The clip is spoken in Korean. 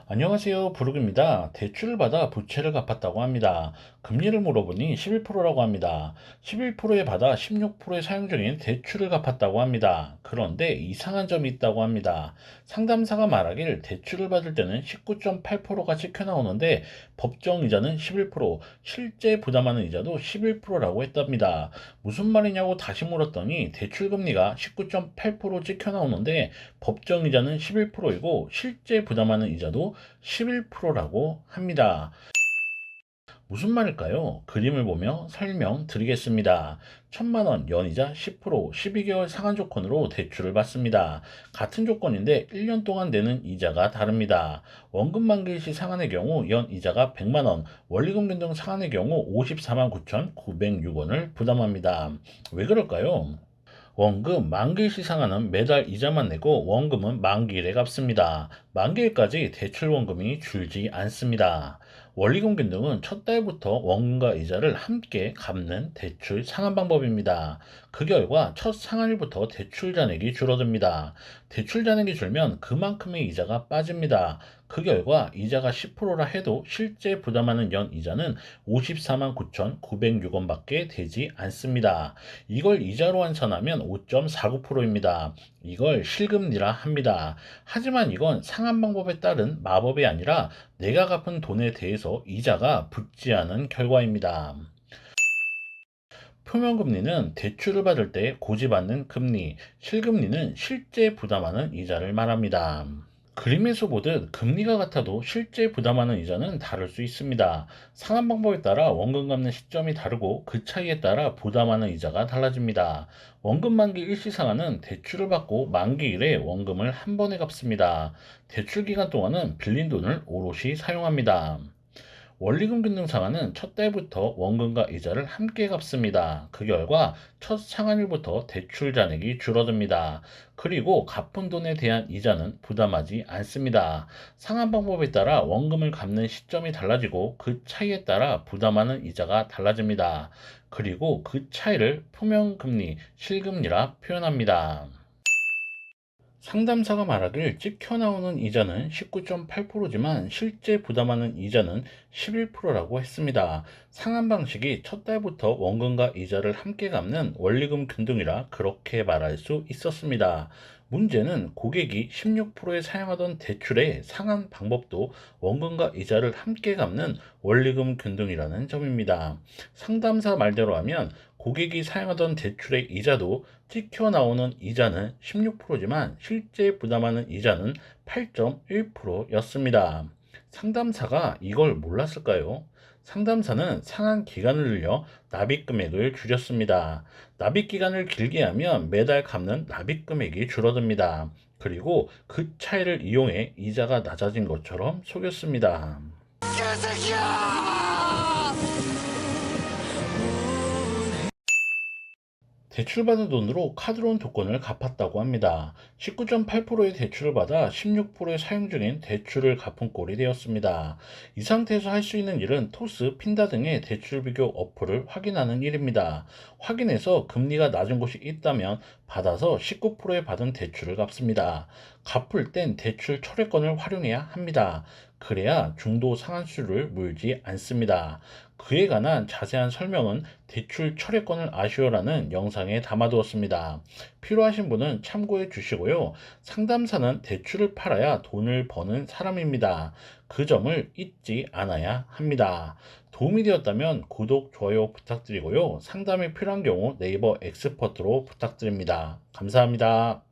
안녕하세요. 부르입니다. 대출을 받아 부채를 갚았다고 합니다. 금리를 물어보니 11%라고 합니다. 11%에 받아 16%에 사용 중인 대출을 갚았다고 합니다. 그런데 이상한 점이 있다고 합니다. 상담사가 말하길 대출을 받을 때는 19.8%가 찍혀 나오는데 법정 이자는 11%, 실제 부담하는 이자도 11%라고 했답니다. 무슨 말이냐고 다시 물었더니 대출 금리가 19.8% 찍혀 나오는데 법정 이자는 11%이고 실제 부담하는 이자도 11%라고 합니다. 무슨 말일까요? 그림을 보며 설명드리겠습니다. 1,000만 원 연이자 10%, 12개월 상한 조건으로 대출을 받습니다. 같은 조건인데 1년 동안 내는 이자가 다릅니다. 원금 만기 시 상한의 경우 연 이자가 100만 원, 원리금 변동 상한의 경우 54만 9,906원을 부담합니다. 왜 그럴까요? 원금 만기일 상환은 매달 이자만 내고 원금은 만기일에 갚습니다. 만기일까지 대출 원금이 줄지 않습니다. 원리금 변동은 첫 달부터 원금과 이자를 함께 갚는 대출 상환 방법입니다. 그 결과 첫 상환일부터 대출 잔액이 줄어듭니다. 대출 잔액이 줄면 그만큼의 이자가 빠집니다. 그 결과 이자가 10%라 해도 실제 부담하는 연 이자는 54만 9,906원밖에 되지 않습니다. 이걸 이자로 환산하면 5.49%입니다. 이걸 실금리라 합니다. 하지만 이건 상한 방법에 따른 마법이 아니라 내가 갚은 돈에 대해서 이자가 붙지 않은 결과입니다. 표면금리는 대출을 받을 때 고지받는 금리, 실금리는 실제 부담하는 이자를 말합니다. 그림에서 보듯 금리가 같아도 실제 부담하는 이자는 다를 수 있습니다. 상환 방법에 따라 원금 갚는 시점이 다르고 그 차이에 따라 부담하는 이자가 달라집니다. 원금 만기 일시 상환은 대출을 받고 만기일에 원금을 한 번에 갚습니다. 대출 기간 동안은 빌린 돈을 오롯이 사용합니다. 원리금 균등 상환은 첫 달부터 원금과 이자를 함께 갚습니다. 그 결과 첫 상환일부터 대출 잔액이 줄어듭니다. 그리고 갚은 돈에 대한 이자는 부담하지 않습니다. 상환 방법에 따라 원금을 갚는 시점이 달라지고 그 차이에 따라 부담하는 이자가 달라집니다. 그리고 그 차이를 표면금리, 실금리라 표현합니다. 상담사가 말하길 찍혀 나오는 이자는 19.8%지만 실제 부담하는 이자는 11%라고 했습니다. 상환 방식이 첫 달부터 원금과 이자를 함께 갚는 원리금 균등이라 그렇게 말할 수 있었습니다. 문제는 고객이 16%에 사용하던 대출의 상환 방법도 원금과 이자를 함께 갚는 원리금 균등이라는 점입니다. 상담사 말대로 하면 고객이 사용하던 대출의 이자도 찍혀 나오는 이자는 16%지만 실제 부담하는 이자는 8.1%였습니다. 상담사가 이걸 몰랐을까요? 상담사는 상한 기간을 늘려 납입 금액을 줄였습니다. 납입 기간을 길게 하면 매달 갚는 납입 금액이 줄어듭니다. 그리고 그 차이를 이용해 이자가 낮아진 것처럼 속였습니다. 대출받은 돈으로 카드론 조건을 갚았다고 합니다. 19.8%의 대출을 받아 16%의 사용 중인 대출을 갚은 꼴이 되었습니다. 이 상태에서 할 수 있는 일은 토스, 핀다 등의 대출 비교 어플을 확인하는 일입니다. 확인해서 금리가 낮은 곳이 있다면 받아서 19%에 받은 대출을 갚습니다. 갚을 땐 대출 철회권을 활용해야 합니다. 그래야 중도 상환수를 물지 않습니다. 그에 관한 자세한 설명은 대출 철회권을 아시오라는 영상에 담아두었습니다. 필요하신 분은 참고해 주시고요. 상담사는 대출을 팔아야 돈을 버는 사람입니다. 그 점을 잊지 않아야 합니다. 도움이 되었다면 구독, 좋아요 부탁드리고요. 상담이 필요한 경우 네이버 엑스퍼트로 부탁드립니다. 감사합니다.